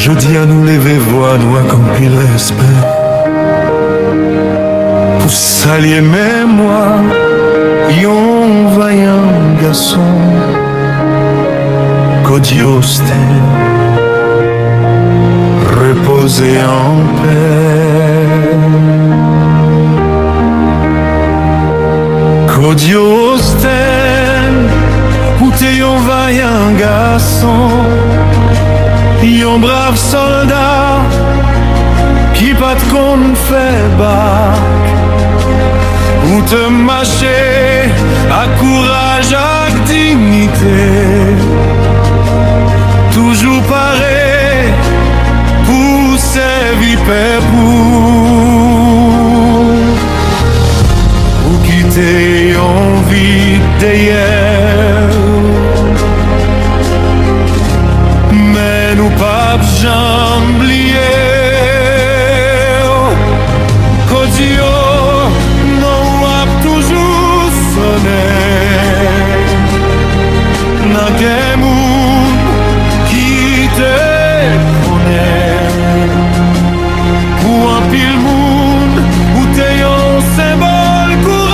Je dis à nous lever voix, nous accomplir le respect. Pour saluer mémoire, yon vaillant garçon, qu'Odiosté, reposer en paix. Qu'Odiosté, où t'es yon vaillant garçon, yon brave soldat qui pas de compte fait bac, ou te marcher à courage, à dignité, toujours pareil pour servir pour quitter yon vie d'hier. Mais nous pas jamblier qu'Odio nous a toujours sonné dans quel monde qui te connaît pour un pile monde où t'es un symbole courage,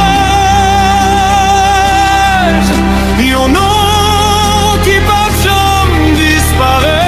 yon nom qui pas jamais disparaît.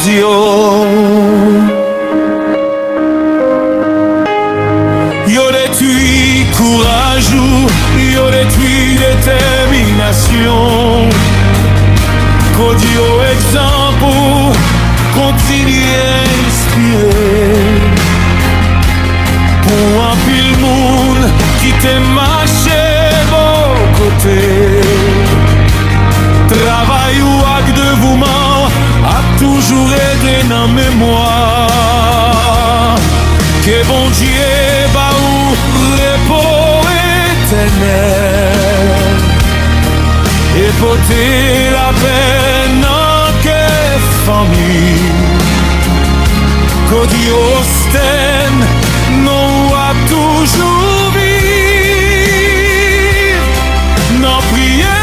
Dieu, yo détruit courage, yo détruit détermination. Que Dieu exemple continue à inspirer pour un pile monde qui t'est marché bon côté. Travail ou acte de vous-même a toujours aidé dans mémoire que bon Dieu va ou repos éternel et porter la peine dans que famille que Dieu ostène nous a toujours vivre non prier.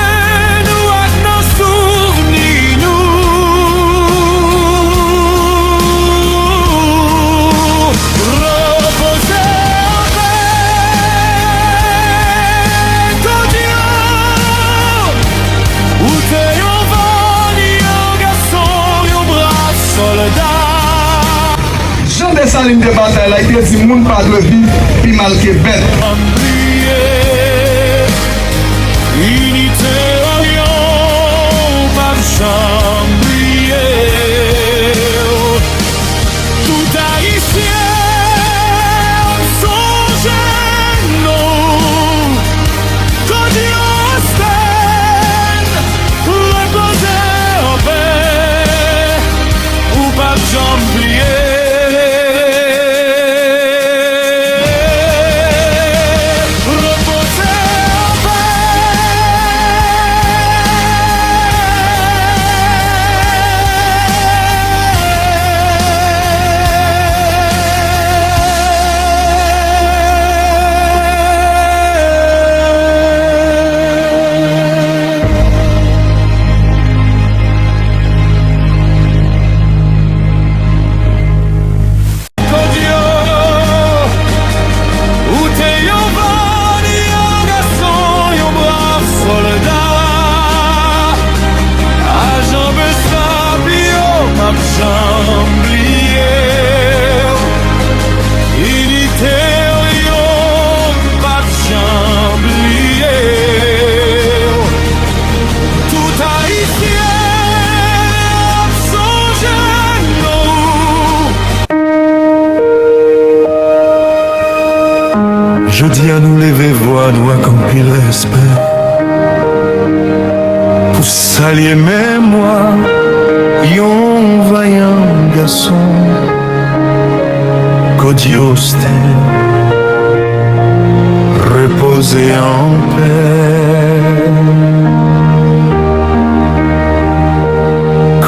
Jean de Saline de bataille, il a dit moun pas de vie, puis mal que bête. Unité, pas de tout haïtien, son genou, quand Dieu reposer en paix, ou pas de jamblier. Jodi à nous lever voix, nous accomplir respect. Pour saluer mémoire, yon vaillant garçon, qu'Odiosté reposer en paix.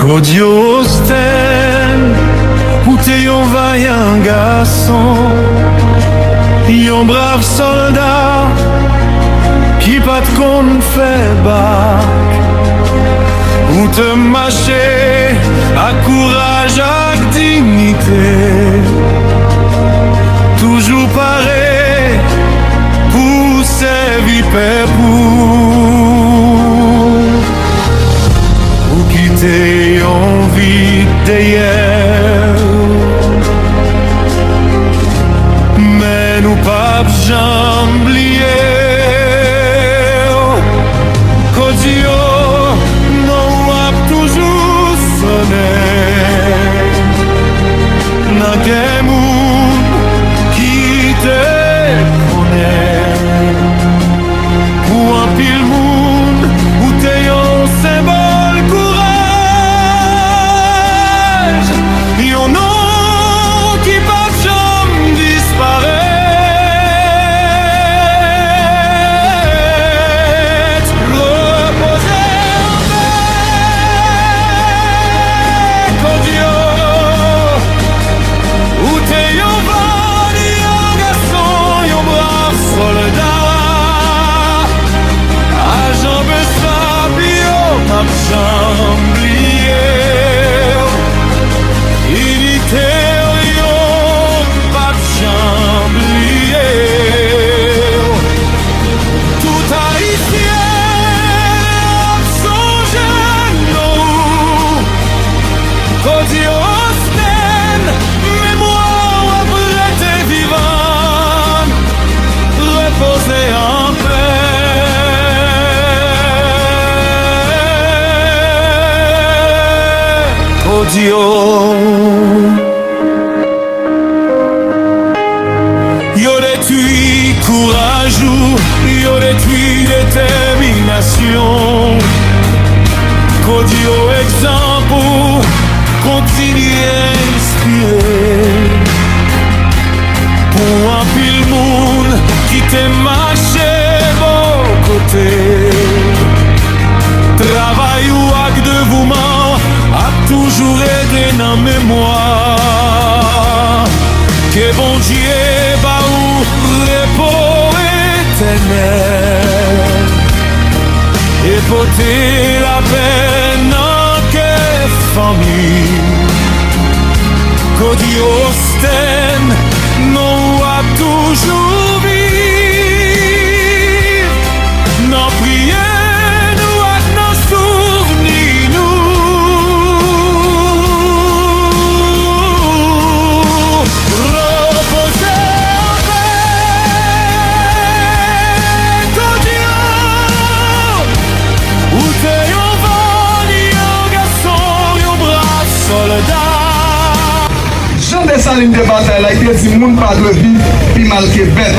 Qu'Odiosté, où t'es yon vaillant garçon, yon brave soldat qui pas de compte fait bac, où te marcher à courage, à dignité, toujours pareil pour servir pour quitter yon vie d'hier. Mais nous pas jamblier Kodio nous a toujours sonné n'a qu'un monde qui te connaît pour un pile monde où t'es un symbole courage yon nom qui pas jamais disparaît. Dieu, yo détruit courage, yo détruit détermination. Que Dieu exemple continue à inspirer pour un pile monde qui t'est marché bon côté. Travail ou acte de vous-même a toujours aidé dans mémoire que bon Dieu va ou repos éternel et porter la peine dans que famille que Dieu ostène nous a toujours vivre non prier. Jean de Saline de bataille, il a dit que moun pas de vie, puis mal que bête.